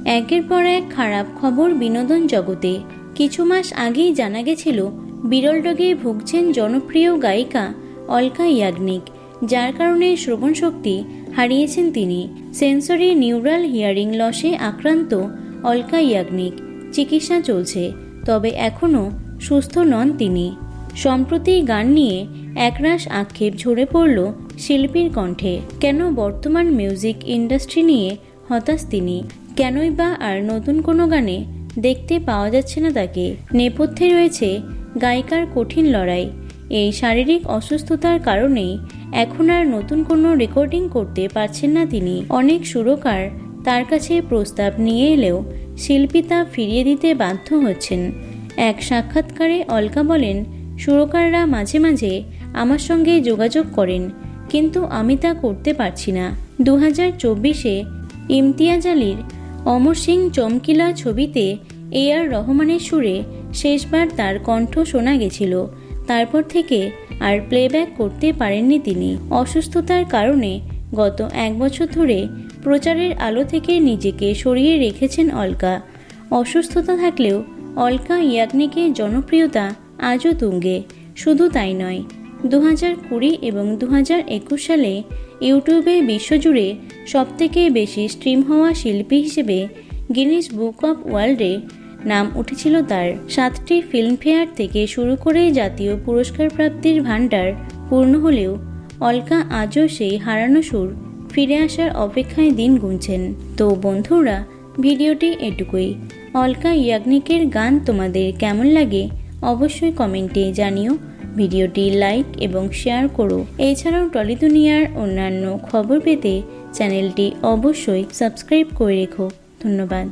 একের পর এক খারাপ খবর বিনোদন জগতে। কিছু মাস আগেই জানা গেছিল বিরল রোগে ভুগছেন জনপ্রিয় গায়িকা অলকা ইয়াগনিক, যার কারণে শ্রবণ শক্তি হারিয়েছেন তিনি। সেন্সরি নিউরাল হিয়ারিং লসে আক্রান্ত অলকা ইয়াগনিক। চিকিৎসা চলছে, তবে এখনও সুস্থ নন তিনি। সম্প্রতি গান নিয়ে একরাশ আক্ষেপ ঝরে পড়ল শিল্পীর কণ্ঠে। কেন বর্তমান মিউজিক ইন্ডাস্ট্রি নিয়ে হতাশ তিনি? কেনই বা আর নতুন কোনো গানে দেখতে পাওয়া যাচ্ছে না তাকে? নেপথ্যে রয়েছে গায়িকার কঠিন লড়াই। এই শারীরিক অসুস্থতার কারণেই এখন আর নতুন কোনো রেকর্ডিং করতে পারছেন না তিনি। অনেক সুরকার তার কাছে প্রস্তাব নিয়ে এলেও শিল্পী তা ফিরিয়ে দিতে বাধ্য হচ্ছেন। এক সাক্ষাৎকারে অলকা বলেন, সুরকাররা মাঝে মাঝে আমার সঙ্গে যোগাযোগ করেন, কিন্তু আমি তা করতে পারছি না। 2024-এ ইমতিয়াজ আলীর অমর সিং চমকিলা ছবিতে AR রহমানের সুরে শেষবার তার কণ্ঠ শোনা গেছিল। তারপর থেকে আর প্লেব্যাক করতে পারেননি তিনি। অসুস্থতার কারণে গত 1 বছর ধরে প্রচারের আলো থেকে নিজেকে সরিয়ে রেখেছেন অলকা। অসুস্থতা থাকলেও অলকা ইয়াগনিকের জনপ্রিয়তা আজও তুঙ্গে। শুধু তাই নয়, 2020 এবং 2021 সালে ইউটিউবে বিশ্বজুড়ে সবথেকে বেশি স্ট্রিম হওয়া শিল্পী হিসেবে গিনেস বুক অব ওয়ার্ল্ডে নাম উঠেছিল তার। 7টি ফিল্মফেয়ার থেকে শুরু করে জাতীয় পুরস্কার প্রাপ্তির ভাণ্ডার পূর্ণ হলেও অলকা আজও সেই হারানো সুর ফিরে আসার অপেক্ষায় দিন গুনছেন। তো বন্ধুরা, ভিডিওটি এটুকুই। অলকা ইয়াগনিকের গান তোমাদের কেমন লাগে অবশ্যই কমেন্টে জানিও। ভিডিওটি লাইক এবং শেয়ার করো। এছাড়াও টলি দুনিয়ার অন্যান্য খবর পেতে চ্যানেলটি অবশ্যই সাবস্ক্রাইব করে রেখো। ধন্যবাদ।